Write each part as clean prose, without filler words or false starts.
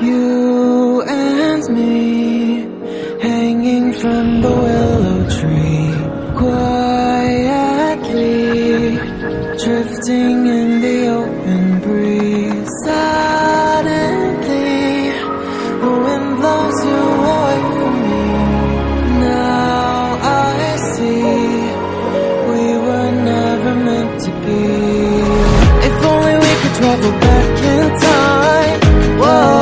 You and me, hanging from the willow tree, quietly drifting in the open breeze. Suddenly, the wind blows you away from me. Now I see we were never meant to be. If only we could travel back in time. Whoa.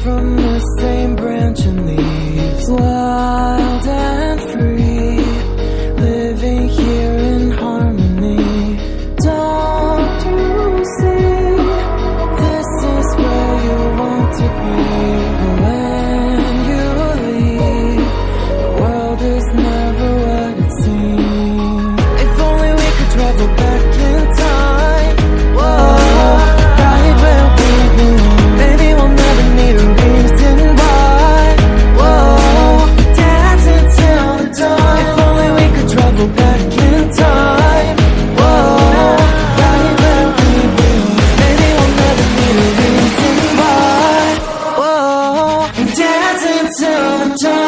From the same branch and leaves, wild and free, living here in harmony. Don't you see, this is where you want to be. But when you leave, the world is never what it seems. If only we could travel back in time. Whoa, right where we belong. Maybe we'll never need a reason why. Whoa, dancing till the dawn. If only we could travel back in time. Whoa, right where we belong. Maybe we'll never need a reason why. Whoa, dancing till the dawn.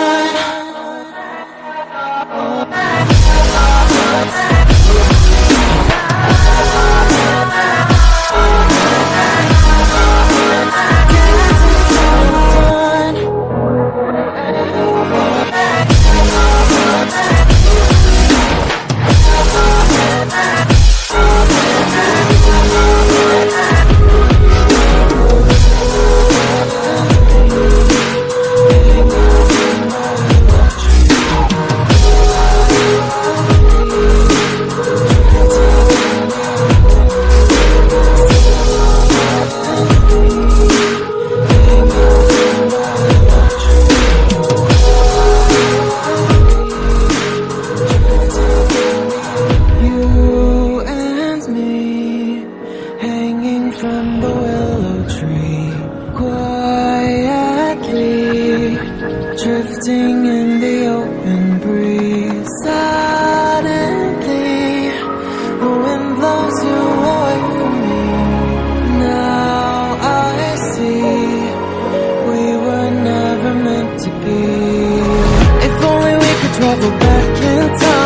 From the willow tree, quietly drifting in the open breeze. Suddenly, the wind blows you away from me. Now I see we were never meant to be. If only we could travel back in time.